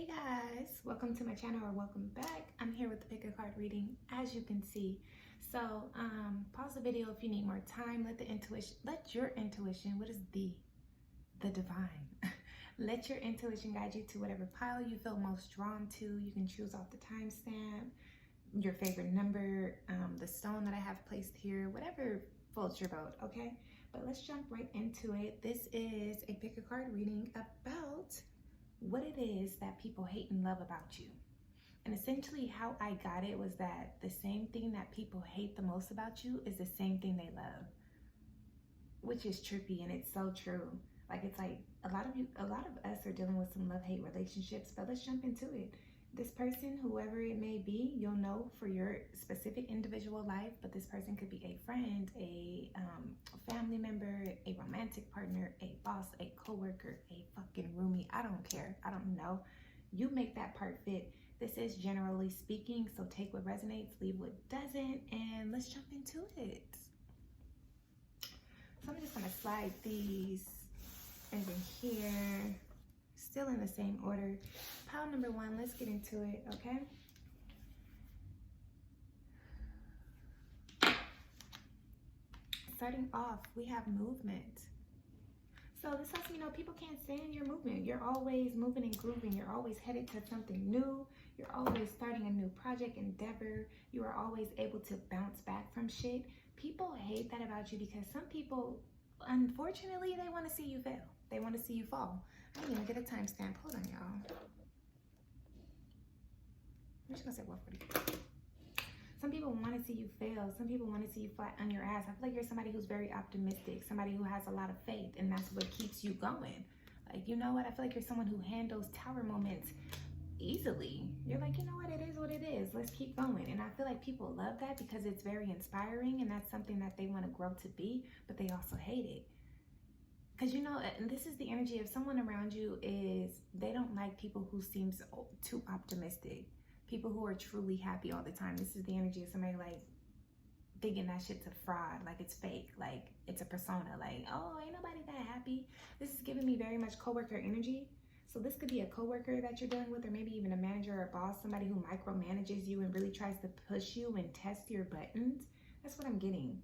Hey guys, welcome to my channel or welcome back. I'm here with the pick a card reading, as you can see. So pause the video if you need more time. Let your intuition, what is the divine? Let your intuition guide you to whatever pile you feel most drawn to. You can choose off the timestamp, your favorite number, the stone that I have placed here, whatever floats your boat, okay? But let's jump right into it. This is a pick a card reading about what it is that people hate and love about you. And essentially how I got it was that the same thing that people hate the most about you is the same thing they love, which is trippy, and it's so true. Like, it's like a lot of us are dealing with some love-hate relationships, but let's jump into it. This person, whoever it may be, you'll know for your specific individual life, but this person could be a friend, a family member, a romantic partner, a boss, a coworker, a fucking roomie. I don't care. I don't know. You make that part fit. This is generally speaking, so take what resonates, leave what doesn't, and let's jump into it. So I'm just going to slide these over here. Still in the same order. Pile number one, let's get into it, okay? Starting off, we have movement. So this lets me know people can't stand your movement. You're always moving and grooving. You're always headed to something new. You're always starting a new project, endeavor. You are always able to bounce back from shit. People hate that about you because some people, unfortunately, they want to see you fail. They want to see you fall. I didn't even get a timestamp. Hold on, y'all. I'm just gonna say 140. Some people want to see you fail. Some people want to see you flat on your ass. I feel like you're somebody who's very optimistic, somebody who has a lot of faith, and that's what keeps you going. Like, you know what? I feel like you're someone who handles tower moments easily. You're like, you know what? It is what it is. Let's keep going. And I feel like people love that because it's very inspiring, and that's something that they want to grow to be, but they also hate it. Because, you know, and this is the energy of someone around you is they don't like people who seems too optimistic. People who are truly happy all the time. This is the energy of somebody like thinking that shit's a fraud, like it's fake, like it's a persona, like, oh, ain't nobody that happy. This is giving me very much coworker energy. So this could be a coworker that you're dealing with, or maybe even a manager or a boss, somebody who micromanages you and really tries to push you and test your buttons. That's what I'm getting.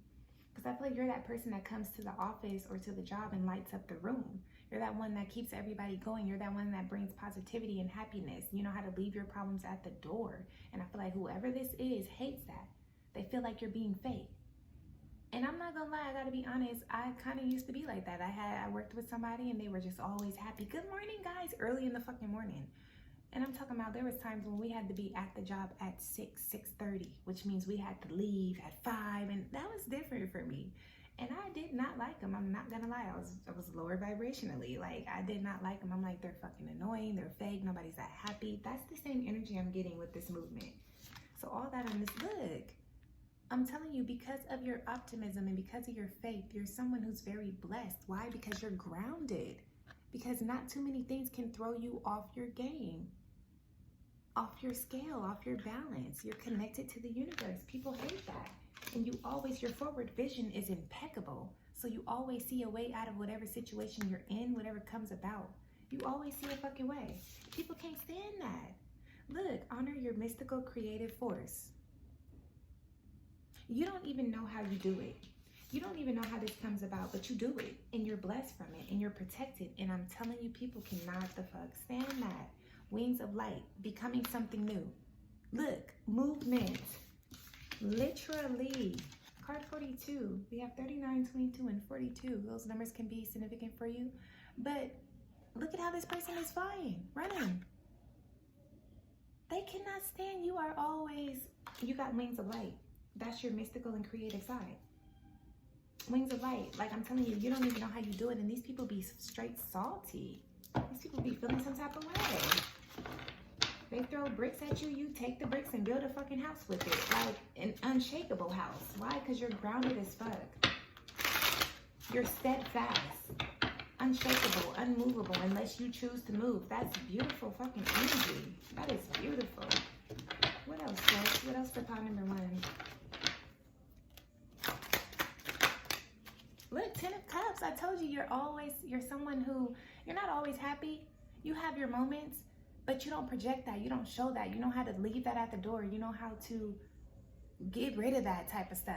Because I feel like you're that person that comes to the office or to the job and lights up the room. You're that one that keeps everybody going. You're that one that brings positivity and happiness. You know how to leave your problems at the door. And I feel like whoever this is hates that. They feel like you're being fake. And I'm not gonna lie, I gotta be honest, I kind of used to be like that. I worked with somebody and they were just always happy. Good morning, guys, early in the fucking morning. And I'm talking about there was times when we had to be at the job at 6:30, which means we had to leave at 5, and that was different for me. And I did not like them. I'm not gonna lie. I was lower vibrationally. Like, I did not like them. I'm like, they're fucking annoying. They're fake. Nobody's that happy. That's the same energy I'm getting with this movement. So all that on this, look, I'm telling you, because of your optimism and because of your faith, you're someone who's very blessed. Why? Because you're grounded. Because not too many things can throw you off your game, off your scale, off your balance. You're connected to the universe. People hate that. And you always, your forward vision is impeccable. So you always see a way out of whatever situation you're in, whatever comes about. You always see a fucking way. People can't stand that. Look, honor your mystical creative force. You don't even know how you do it. You don't even know how this comes about, but you do it. And you're blessed from it. And you're protected. And I'm telling you, people cannot the fuck stand that. Wings of light, becoming something new. Look, movement. Literally. Card 42. We have 39, 22, and 42. Those numbers can be significant for you. But look at how this person is flying, running. They cannot stand. You are always, you got wings of light. That's your mystical and creative side. Wings of light. Like, I'm telling you, you don't even know how you do it. And these people be straight salty. These people be feeling some type of way. They throw bricks at you, you take the bricks and build a fucking house with it. Like an unshakable house. Why? Because you're grounded as fuck. You're steadfast. Unshakable, unmovable, unless you choose to move. That's beautiful fucking energy. That is beautiful. What else, guys? What else for pile number one? Look, 10 of Cups. I told you, you're someone who, you're not always happy. You have your moments. But you don't project that. You don't show that. You know how to leave that at the door. You know how to get rid of that type of stuff.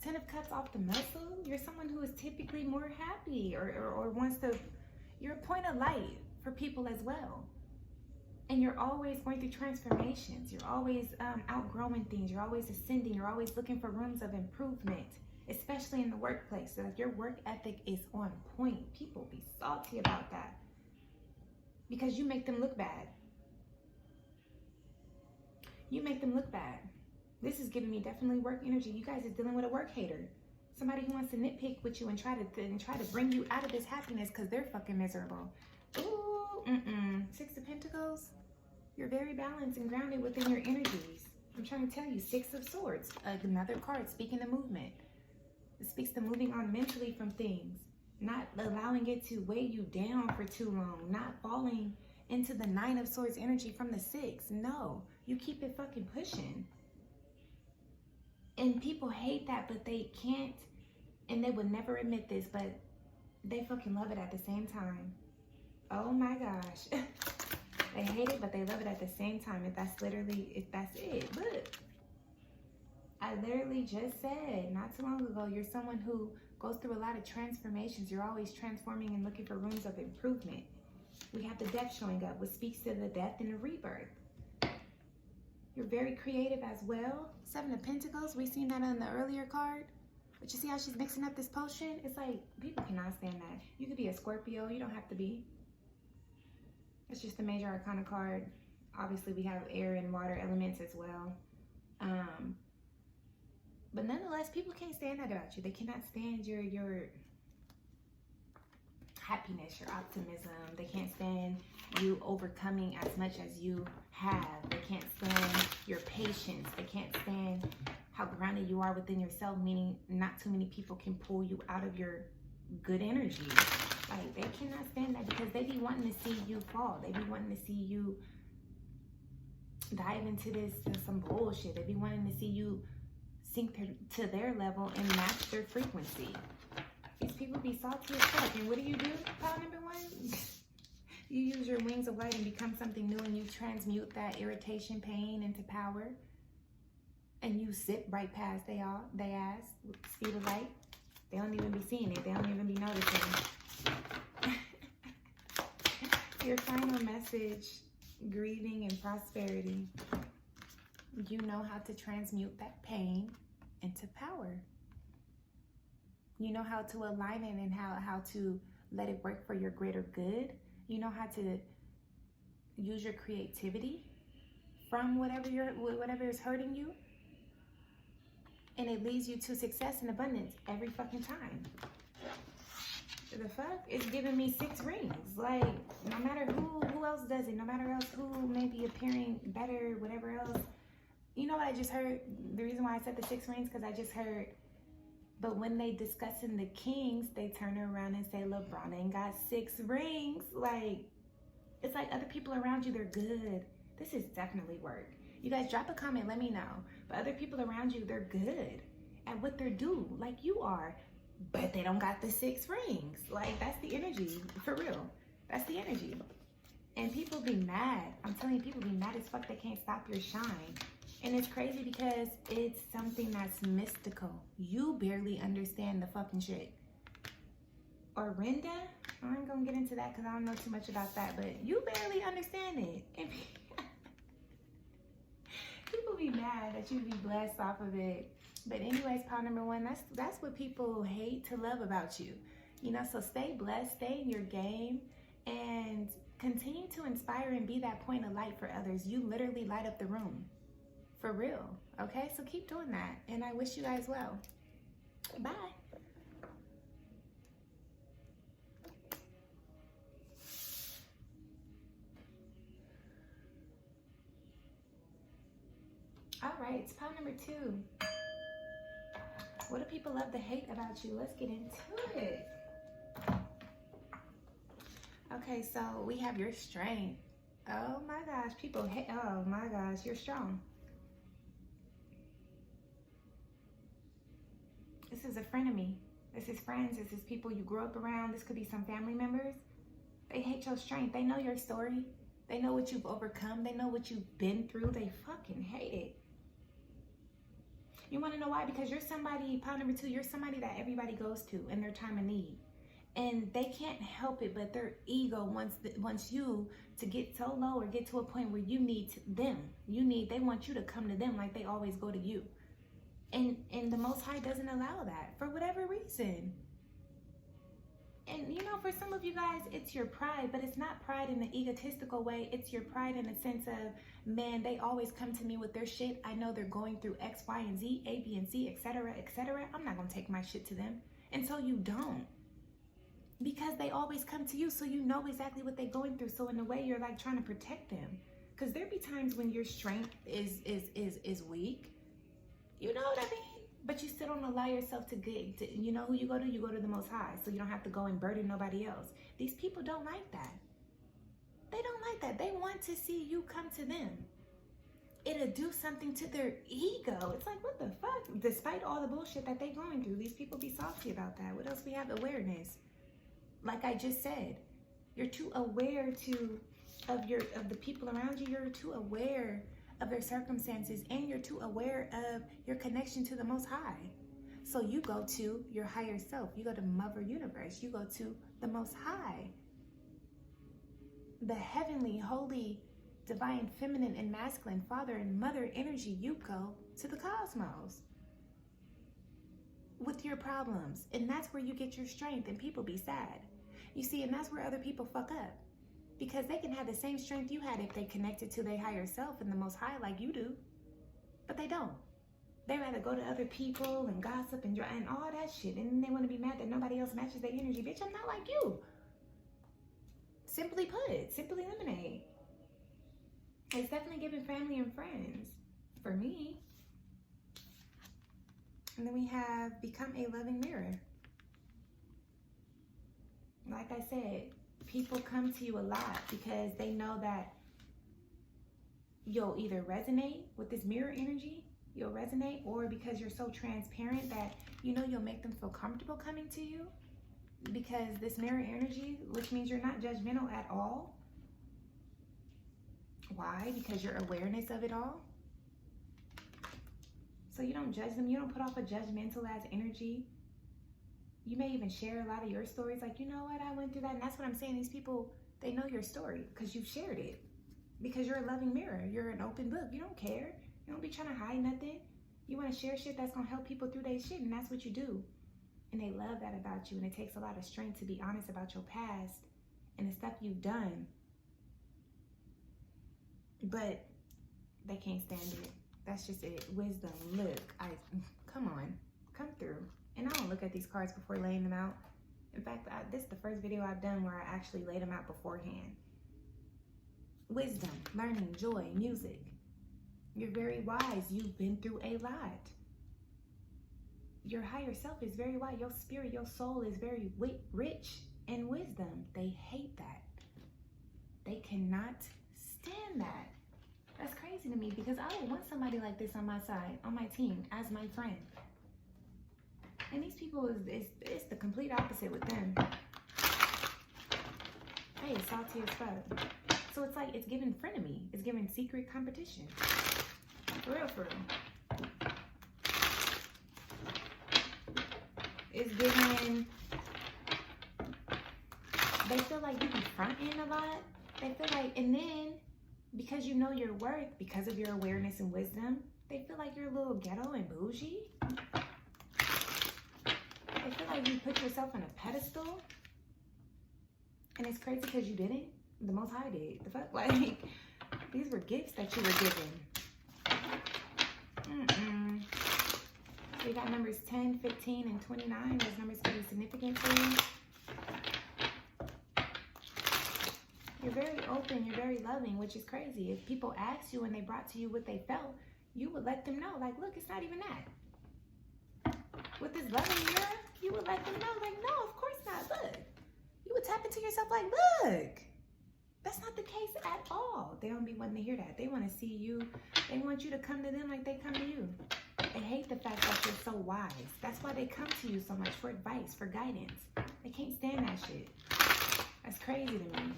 10 of Cups off the muscle. You're someone who is typically more happy or wants to, you're a point of light for people as well. And you're always going through transformations. You're always outgrowing things. You're always ascending. You're always looking for rooms of improvement, especially in the workplace. So if your work ethic is on point, people be salty about that because you make them look bad. You make them look bad. This is giving me definitely work energy. You guys are dealing with a work hater. Somebody who wants to nitpick with you and try to bring you out of this happiness because they're fucking miserable. Ooh, 6 of Pentacles. You're very balanced and grounded within your energies. I'm trying to tell you, 6 of Swords. Another card speaking of movement. It speaks to moving on mentally from things. Not allowing it to weigh you down for too long. Not falling into the 9 of Swords energy from the 6. No, you keep it fucking pushing. And people hate that, but they can't, and they would never admit this, but they fucking love it at the same time. Oh my gosh. They hate it, but they love it at the same time. If that's it. Look, I literally just said not too long ago, you're someone who goes through a lot of transformations. You're always transforming and looking for rooms of improvement. We have the Death showing up, which speaks to the death and the rebirth. You're very creative as well. 7 of Pentacles, we've seen that on the earlier card. But you see how she's mixing up this potion? It's like, people cannot stand that. You could be a Scorpio, you don't have to be. It's just a major arcana card. Obviously, we have air and water elements as well. But nonetheless, people can't stand that about you. They cannot stand your happiness, your optimism. They can't stand you overcoming as much as you have. They can't stand your patience. They can't stand how grounded you are within yourself, meaning not too many people can pull you out of your good energy. Like, they cannot stand that because they be wanting to see you fall. They be wanting to see you dive into some bullshit. They be wanting to see you sink to their level and match their frequency. These people be salty as fuck. And what do? Pile number 1? You use your wings of light and become something new, and you transmute that irritation, pain into power. And you zip right past they ass with the speed of light. They don't even be seeing it. They don't even be noticing. Your final message, grieving and prosperity. You know how to transmute that pain into power. You know how to align it and how to let it work for your greater good. You know how to use your creativity from whatever is hurting you. And it leads you to success and abundance every fucking time. The fuck? It's giving me 6 rings. Like, no matter who else does it, no matter else who may be appearing better, whatever else. You know what I just heard? The reason why I said the 6 rings, because I just heard, but when they discussing the kings, they turn around and say, LeBron ain't got 6 rings. Like, it's like other people around you, they're good. This is definitely work. You guys drop a comment, let me know. But other people around you, they're good at what they're doing, like you are. But they don't got the 6 rings. Like, that's the energy, for real. That's the energy. And people be mad. I'm telling you, people be mad as fuck. They can't stop your shine. And it's crazy because it's something that's mystical. You barely understand the fucking shit. Or Rinda, I ain't gonna get into that because I don't know too much about that, but you barely understand it. And people be mad that you be blessed off of it. But anyways, pile number 1, that's what people hate to love about you. You know, so stay blessed, stay in your game, and continue to inspire and be that point of light for others. You literally light up the room. For real. Okay? So keep doing that. And I wish you guys well. Bye. All right, it's pile number 2. What do people love to hate about you? Let's get into it. Okay, so we have your strength. Oh my gosh, people hate, oh my gosh, you're strong. This is a frenemy. This is friends. This is people you grew up around. This could be some family members. They hate your strength. They know your story. They know what you've overcome. They know what you've been through. They fucking hate it. You want to know why? Because you're somebody, pile number 2, you're somebody that everybody goes to in their time of need. And they can't help it, but their ego wants you to get so low or get to a point where you need them. They want you to come to them like they always go to you. And the Most High doesn't allow that for whatever reason. And you know, for some of you guys, it's your pride, but it's not pride in the egotistical way. It's your pride in the sense of, man, they always come to me with their shit. I know they're going through X, Y, and Z, A, B, and C, etc., etc. I'm not going to take my shit to them. And so you don't. Because they always come to you, so you know exactly what they're going through. So in a way, you're like trying to protect them. Because there be times when your strength is weak. You know what I mean? But you still don't allow yourself to get, you know who you go to? You go to the Most High. So you don't have to go and burden nobody else. These people don't like that. They don't like that. They want to see you come to them. It'll do something to their ego. It's like, what the fuck? Despite all the bullshit that they're going through, these people be salty about that. What else we have? Awareness. Like I just said, you're too aware of the people around you. You're too aware of their circumstances, and you're too aware of your connection to the Most High. So you go to your higher self. You go to Mother Universe. You go to the Most High. The heavenly, holy, divine, feminine, and masculine father and mother energy. You go to the cosmos with your problems. And that's where you get your strength, and people be sad. You see, and that's where other people fuck up. Because they can have the same strength you had if they connected to their higher self and the Most High like you do. But they don't. They rather go to other people and gossip and all that shit. And then they want to be mad that nobody else matches their energy. Bitch, I'm not like you. Simply put, simply eliminate. It's definitely giving family and friends. For me. And then we have become a loving mirror. Like I said, people come to you a lot because they know that you'll either resonate with this mirror energy, you'll resonate, or because you're so transparent that you know you'll make them feel comfortable coming to you. Because this mirror energy, which means you're not judgmental at all. Why? Because your awareness of it all. So you don't judge them. You don't put off a judgmental ass energy. You may even share a lot of your stories. Like, you know what? I went through that. And that's what I'm saying. These people, they know your story because you've shared it. Because you're a loving mirror. You're an open book. You don't care. You don't be trying to hide nothing. You want to share shit that's going to help people through their shit. And that's what you do. And they love that about you. And it takes a lot of strength to be honest about your past and the stuff you've done. But they can't stand it. That's just it. Wisdom. Look. Come on. Come through. And I don't look at these cards before laying them out. In fact, this is the first video I've done where I actually laid them out beforehand. Wisdom, learning, joy, music. You're very wise. You've been through a lot. Your higher self is very wise. Your spirit, your soul is very rich in wisdom. They hate that. They cannot stand that. That's crazy to me because I would want somebody like this on my side, on my team, as my friend. And these people, it's the complete opposite with them. Hey, it's salty as fuck. So it's like, it's giving frenemy. It's giving secret competition. For real, for real. It's giving, they feel like you can front end a lot. They feel like, and then, because you know your worth, because of your awareness and wisdom, they feel like you're a little ghetto and bougie. They feel like you put yourself on a pedestal. And it's crazy because you didn't. The Most High did. The fuck? Like, these were gifts that you were given. We got numbers 10, 15, and 29. Those numbers could be significant for you. You're very open. You're very loving, which is crazy. If people ask you and they brought to you what they felt, you would let them know. Like, look, it's not even that. With this loving mirror, you would let them know. Like, no, of course not. Look. You would tap into yourself like, look. That's not the case at all. They don't be wanting to hear that. They want to see you. They want you to come to them like they come to you. They hate the fact that you're so wise. That's why they come to you so much, for advice, for guidance. They can't stand that shit. That's crazy to me.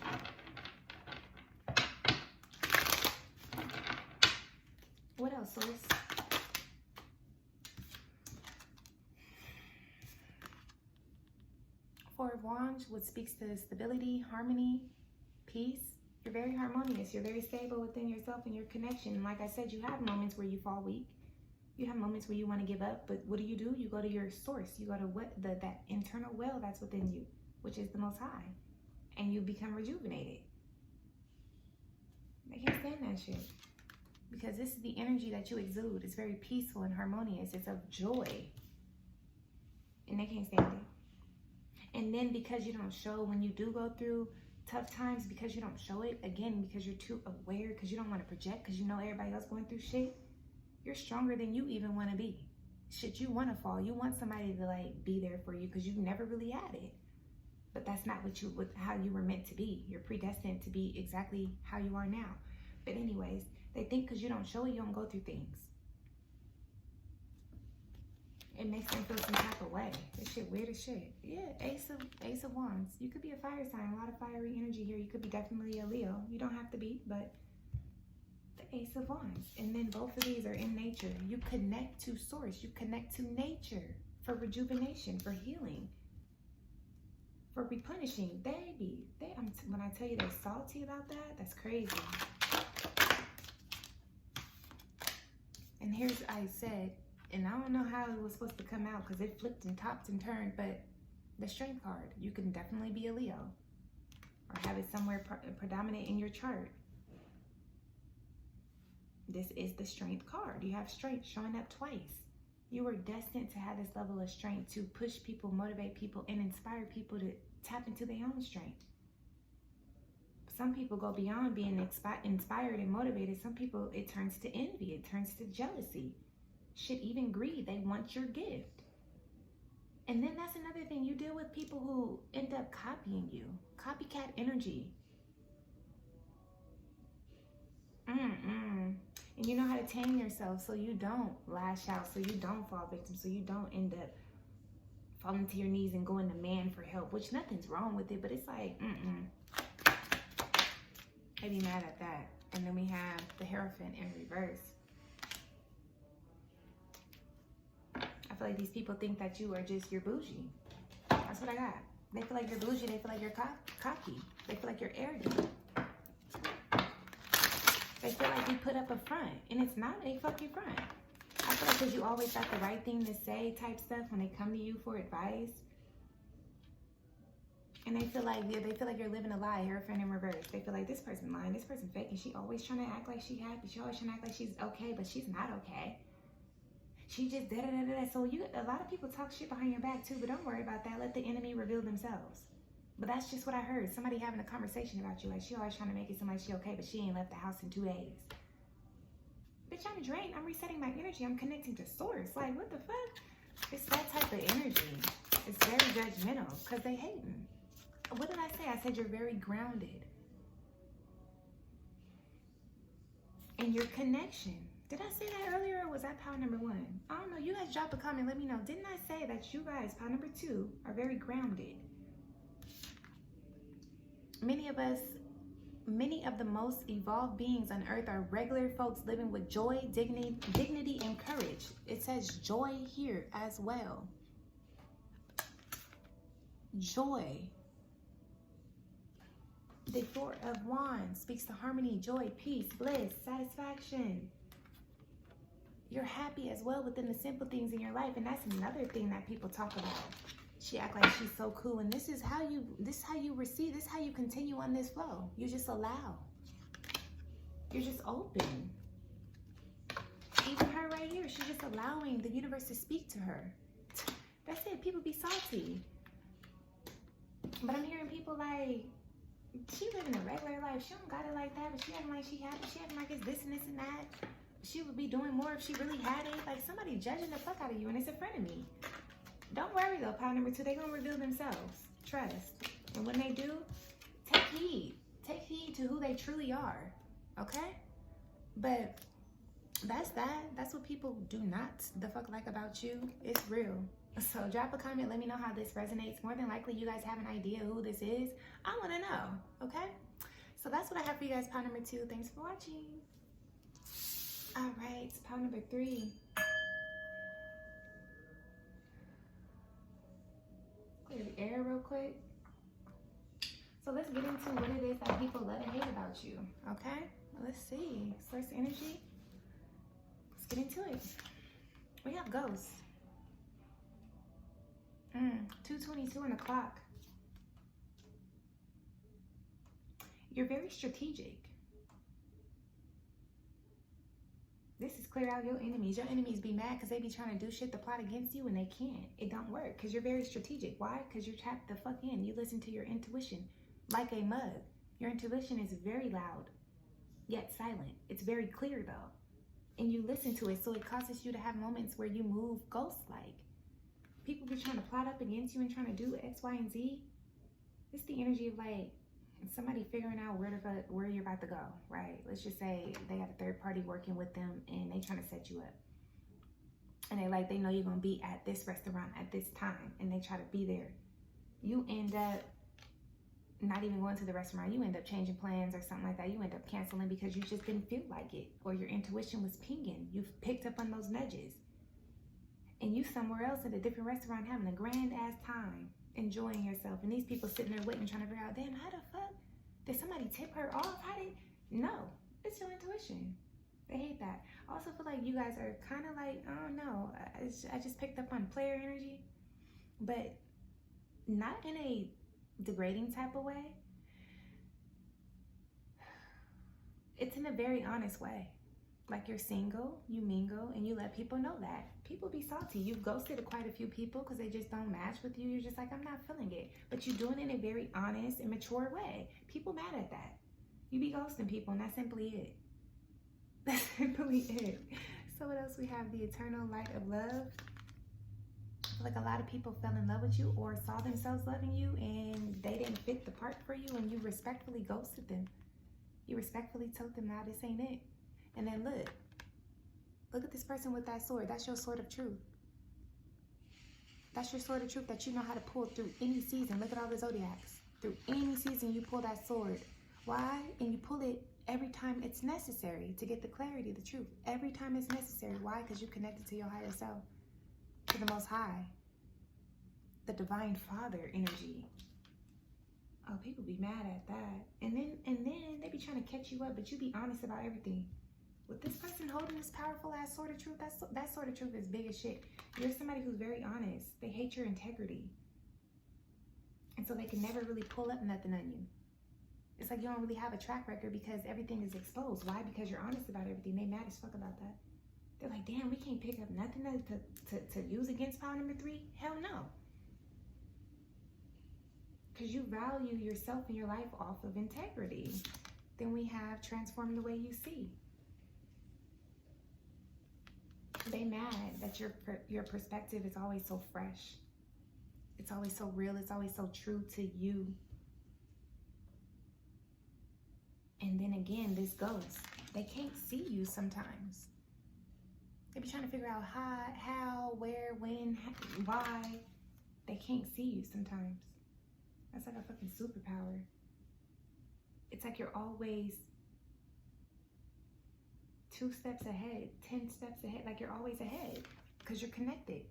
What else, Source? Four of Wands, which speaks to stability, harmony, peace. You're very harmonious. You're very stable within yourself and your connection. And like I said, you have moments where you fall weak. You have moments where you want to give up. But what do? You go to your source. You go to that internal well that's within you, which is the Most High. And you become rejuvenated. They can't stand that shit. Because this is the energy that you exude. It's very peaceful and harmonious. It's of joy. And they can't stand it. And then because you don't show when you do go through tough times, because you don't show it, again, because you're too aware, because you don't want to project, because you know everybody else going through shit, you're stronger than you even want to be. Shit, you want to fall. You want somebody to like be there for you because you never really had it. But that's not how you were meant to be. You're predestined to be exactly how you are now. But anyways, they think because you don't show it, you don't go through things. It makes them feel some type of way. This shit weird as shit. Yeah, Ace of Wands. You could be a fire sign. A lot of fiery energy here. You could be definitely a Leo. You don't have to be, but the Ace of Wands. And then both of these are in nature. You connect to source. You connect to nature for rejuvenation, for healing, for replenishing. Baby, when I tell you they're salty about that, that's crazy. And here's, I said, and I don't know how it was supposed to come out because it flipped and topped and turned, but the Strength card, you can definitely be a Leo or have it somewhere predominant in your chart. This is the Strength card. You have strength showing up twice. You were destined to have this level of strength to push people, motivate people, and inspire people to tap into their own strength. Some people go beyond being inspired and motivated. Some people, it turns to envy. It turns to jealousy. Shit, even greed. They want your gift. And then that's another thing. You deal with people who end up copying you. Copycat energy. And you know how to tame yourself so you don't lash out, so you don't fall victim, so you don't end up falling to your knees and going to man for help, which nothing's wrong with it, but it's like, I'd be mad at that. And then we have the Hierophant in reverse. I feel like these people think that you're bougie. That's what I got. They feel like you're bougie. They feel like you're cocky. They feel like you're arrogant. They feel like you put up a front, and it's not a fucking front. I feel like because you always got the right thing to say type stuff when they come to you for advice. And they feel like you're living a lie. Hierophant in reverse. They feel like this person lying, this person fake, and she always trying to act like she happy. She always trying to act like she's okay, but she's not okay. She just da-da-da-da-da. So a lot of people talk shit behind your back too, but don't worry about that. Let the enemy reveal themselves. But that's just what I heard. Somebody having a conversation about you. Like, she always trying to make it seem like she okay, but she ain't left the house in 2 days. Bitch, I'm drained. I'm resetting my energy. I'm connecting to source. Like, what the fuck? It's that type of energy. It's very judgmental because they hating. What did I say? I said you're very grounded. And your connection. Did I say that earlier, or was that pile number 1? I don't know. You guys drop a comment. Let me know. Didn't I say that you guys, pile number 2, are very grounded? Many of the most evolved beings on earth are regular folks living with joy, dignity, and courage. It says joy here as well. Joy. The Four of Wands speaks to harmony, joy, peace, bliss, satisfaction. You're happy as well within the simple things in your life, and that's another thing that people talk about. She act like she's so cool, and this is how you receive, this is how you continue on this flow. You just allow. You're just open. Even her right here, she's just allowing the universe to speak to her. That's it. People be salty. But I'm hearing people like, she living a regular life. She don't got it like that, but she acting like she happy. She acting like it's this and this and that. She would be doing more if she really had it. Like, somebody judging the fuck out of you, and it's in front of me. Don't worry though, pile number 2, they're gonna reveal themselves. Trust. And when they do, take heed. Take heed to who they truly are. Okay? But that's that. That's what people do not the fuck like about you. It's real. So drop a comment, let me know how this resonates. More than likely you guys have an idea who this is. I wanna know. Okay? So that's what I have for you guys, pile number 2. Thanks for watching. All right, pile number 3. Clear the air real quick. So let's get into what it is that people love and hate about you, okay? Let's see. Source energy. Let's get into it. We have ghosts. 2:22 on the clock. You're very strategic. This is clear out your enemies. Your enemies be mad because they be trying to do shit to plot against you and they can't. It don't work because you're very strategic. Why? Because you're tapped the fuck in. You listen to your intuition like a mug. Your intuition is very loud, yet silent. It's very clear though. And you listen to it, so it causes you to have moments where you move ghost-like. People be trying to plot up against you and trying to do X, Y, and Z. It's the energy of like somebody figuring out where you're about to go, right? Let's just say they got a third party working with them and they trying to set you up. And they know you're gonna be at this restaurant at this time and they try to be there. You end up not even going to the restaurant. You end up changing plans or something like that. You end up canceling because you just didn't feel like it, or your intuition was pinging. You've picked up on those nudges. And you somewhere else at a different restaurant having a grand ass time, enjoying yourself. And these people sitting there waiting, trying to figure out, damn, how the fuck did somebody tip her off? No, it's your intuition. They hate that. I also feel like you guys are kind of like, I don't know, I just picked up on player energy, but not in a degrading type of way. It's in a very honest way. Like you're single, you mingle, and you let people know that. People be salty. You've ghosted quite a few people because they just don't match with you. You're just like, I'm not feeling it. But you're doing it in a very honest and mature way. People mad at that. You be ghosting people, and that's simply it. That's simply it. So what else we have? The eternal light of love. I feel like a lot of people fell in love with you or saw themselves loving you, and they didn't fit the part for you, and you respectfully ghosted them. You respectfully told them, nah, this ain't it. And then look at this person with that sword. That's your sword of truth. That's your sword of truth that you know how to pull through any season. Look at all the zodiacs. Through any season, you pull that sword. Why? And you pull it every time it's necessary to get the clarity, the truth. Every time it's necessary. Why? Because you connected to your higher self, to the Most High, the Divine Father energy. Oh, people be mad at that. And then they be trying to catch you up, but you be honest about everything. With this person holding this powerful ass sword of truth, that sword of truth is big as shit. You're somebody who's very honest. They hate your integrity. And so they can never really pull up nothing on you. It's like you don't really have a track record because everything is exposed. Why? Because you're honest about everything. They mad as fuck about that. They're like, damn, we can't pick up nothing to use against pile number 3? Hell no. Because you value yourself and your life off of integrity. Then we have transform the way you see. They mad that your perspective is always so fresh. It's always so real. It's always so true to you. And then again, this ghost. They can't see you sometimes. They be trying to figure out how, where, when, why. They can't see you sometimes. That's like a fucking superpower. It's like you're always 2 steps ahead, 10 steps ahead. Like you're always ahead because you're connected.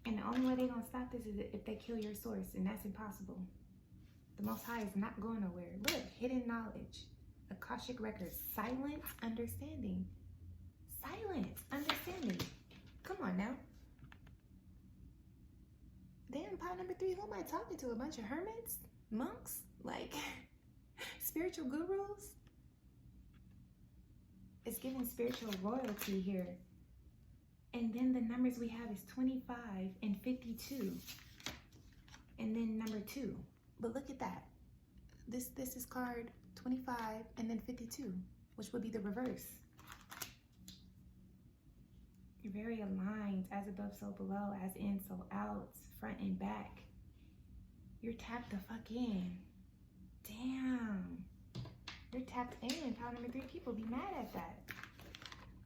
And the only way they're going to stop this is if they kill your source, and that's impossible. The Most High is not going nowhere. Look, hidden knowledge, Akashic records, silence, understanding. Silence, understanding. Come on now. Damn, pile number 3, who am I talking to? A bunch of hermits? Monks? Like, spiritual gurus? It's giving spiritual royalty here. And then the numbers we have is 25 and 52. And then number 2. But look at that. This is card 25 and then 52, which would be the reverse. You're very aligned, as above, so below, as in, so out, front and back. You're tapped the fuck in. Damn. You're tapped in. Pile number 3, people be mad at that.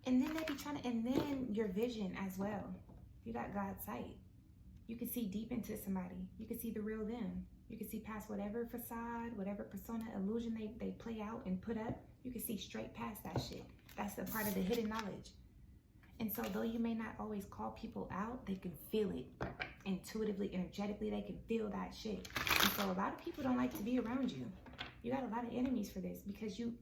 And then they be trying to, and then your vision as well. You got God's sight. You can see deep into somebody. You can see the real them. You can see past whatever facade, whatever persona, illusion they play out and put up. You can see straight past that shit. That's a part of the hidden knowledge. And so though you may not always call people out, they can feel it intuitively, energetically. They can feel that shit. And so a lot of people don't like to be around you. You got a lot of enemies for this because you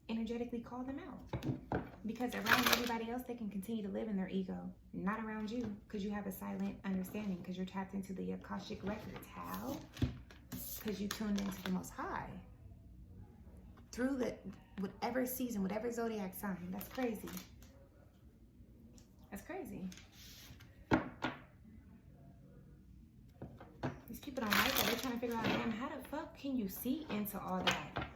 energetically call them out. Because around everybody else, they can continue to live in their ego. Not around you, because you have a silent understanding, because you're tapped into the Akashic records. How? Because you tuned into the Most High. Through the whatever season, whatever zodiac sign. That's crazy. That's crazy. These people don't like that. They're trying to figure out, damn, how the fuck can you see into all that?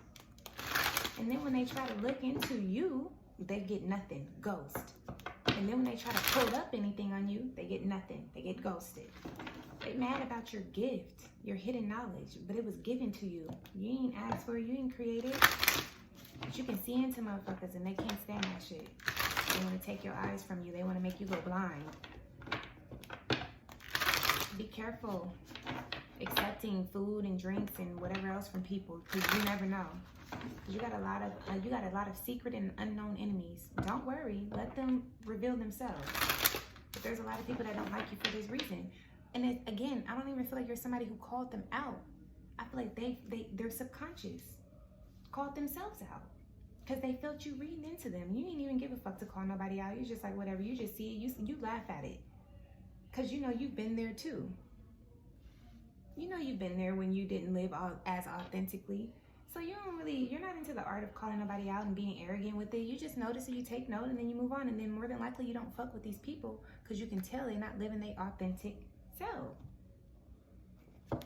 And then when they try to look into you, they get nothing. Ghost. And then when they try to pull up anything on you, they get nothing. They get ghosted. They mad about your gift, your hidden knowledge, but it was given to you. You ain't asked for it. You ain't created it. But you can see into motherfuckers and they can't stand that shit. They want to take your eyes from you. They want to make you go blind. Be careful accepting food and drinks and whatever else from people, because you never know. You got a lot of secret and unknown enemies. Don't worry, let them reveal themselves. But there's a lot of people that don't like you for this reason. And again, I don't even feel like you're somebody who called them out. I feel like they're subconscious called themselves out. Because they felt you reading into them. You didn't even give a fuck to call nobody out. You're just like, whatever. You just see it. You laugh at it. Because you know you've been there too. You know you've been there when you didn't live as authentically. So you're not into the art of calling nobody out and being arrogant with it. You just notice it, you take note, and then you move on. And then more than likely you don't fuck with these people because you can tell they're not living their authentic self.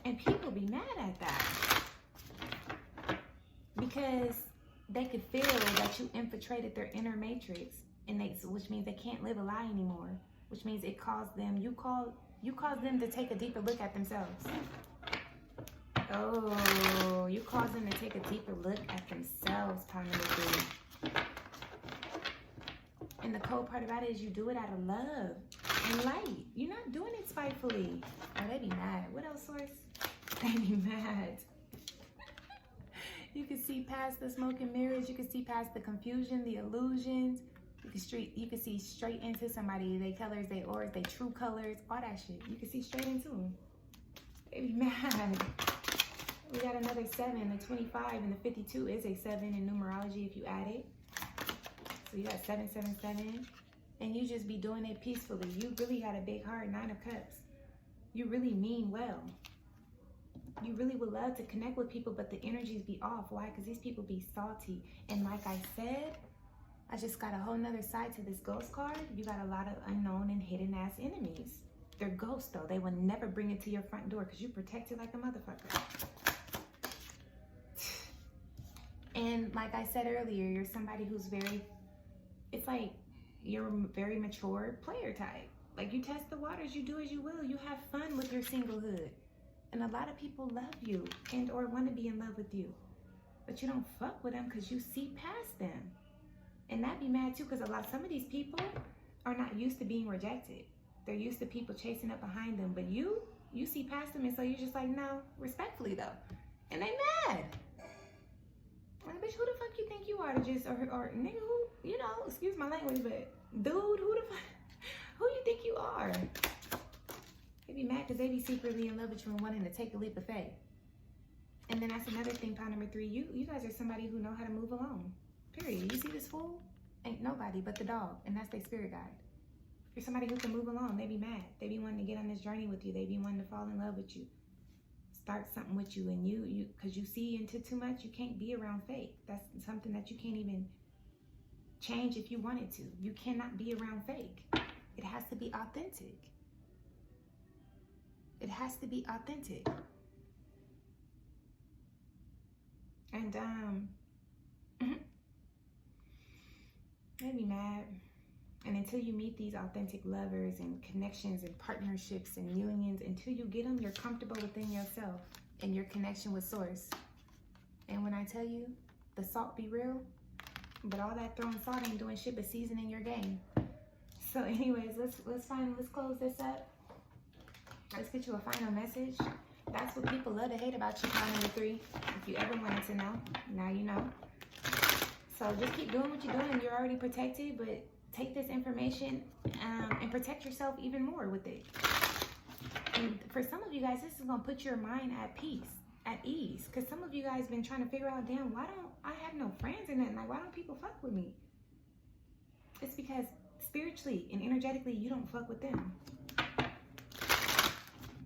And people be mad at that. Because they could feel that you infiltrated their inner matrix, and which means they can't live a lie anymore. Which means it caused them, you caused them to take a deeper look at themselves. Oh, you caused them to take a deeper look at themselves, Power number 3. And the cold part about it is you do it out of love and light. You're not doing it spitefully. Oh, they be mad. What else, Source? They be mad. You can see past the smoke and mirrors. You can see past the confusion, the illusions. You can see straight into somebody, they colors, they auras, they true colors, all that shit. You can see straight into them. They be mad. We got another 7, the 25 and the 52 is a 7 in numerology if you add it. So you got 777, and you just be doing it peacefully. You really got a big heart, 9 of Cups. You really mean well. You really would love to connect with people, but the energies be off. Why? Because these people be salty. And like I said, I just got a whole nother side to this ghost card. You got a lot of unknown and hidden ass enemies. They're ghosts though. They will never bring it to your front door because you protect it like a motherfucker. And like I said earlier, you're somebody who's it's like you're a very mature player type. Like you test the waters, you do as you will. You have fun with your singlehood. And a lot of people love you and or want to be in love with you. But you don't fuck with them because you see past them. And that be mad too, because some of these people are not used to being rejected. They're used to people chasing up behind them. But you see past them, and so you're just like, no, respectfully though. And they mad. Like, bitch, who the fuck you think you are to just, or nigga, who, you know, excuse my language, but dude, who you think you are? They be mad because they be secretly in love with you and wanting to take a leap of faith. And then that's another thing, Power number 3. You guys are somebody who know how to move along. Period. You see this fool? Ain't nobody but the dog, and that's their spirit guide. You're somebody who can move along. They be mad. They be wanting to get on this journey with you. They be wanting to fall in love with you. Start something with you, and you because you see into too much, you can't be around fake. That's something that you can't even change if you wanted to. You cannot be around fake. It has to be authentic. It has to be authentic. And they'd be mad. And until you meet these authentic lovers and connections and partnerships and unions, until you get them, you're comfortable within yourself and your connection with Source. And when I tell you, the salt be real, but all that throwing salt ain't doing shit but seasoning your game. So anyways, let's close this up. Let's get you a final message. That's what people love to hate about you, pile number 3. If you ever wanted to know, now you know. So just keep doing what you're doing. You're already protected, but take this information and protect yourself even more with it. And for some of you guys, this is going to put your mind at peace, at ease. Because some of you guys been trying to figure out, damn, why don't I have no friends or nothing? Like, why don't people fuck with me? It's because spiritually and energetically, you don't fuck with them.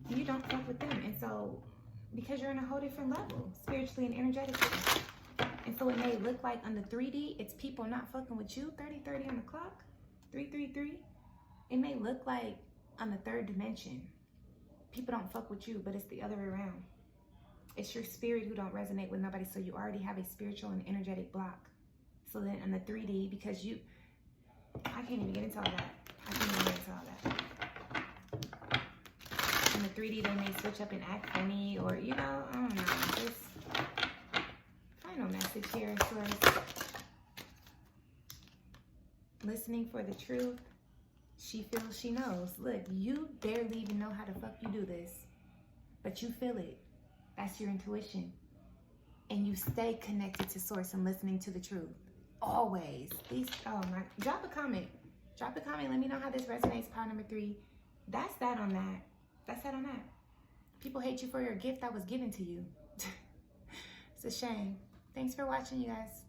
You don't fuck with them. And so, because you're on a whole different level, spiritually and energetically. And so it may look like on the 3D, it's people not fucking with you, 30-30 on the clock, 333. It may look like on the 3rd dimension, people don't fuck with you, but it's the other way around. It's your spirit who don't resonate with nobody, so you already have a spiritual and energetic block. So then on the 3D, because you, I can't even get into all that. I can't even get into all that. In the 3D, they may switch up and act funny, or, you know, I don't know. Just final message here. So, listening for the truth. She feels she knows. Look, you barely even know how the fuck you do this, but you feel it. That's your intuition. And you stay connected to source and listening to the truth. Always. Oh my, drop a comment. Drop a comment. Let me know how this resonates. Pile number 3. That's that on that. That's that on that. People hate you for your gift that was given to you. It's a shame. Thanks for watching, you guys.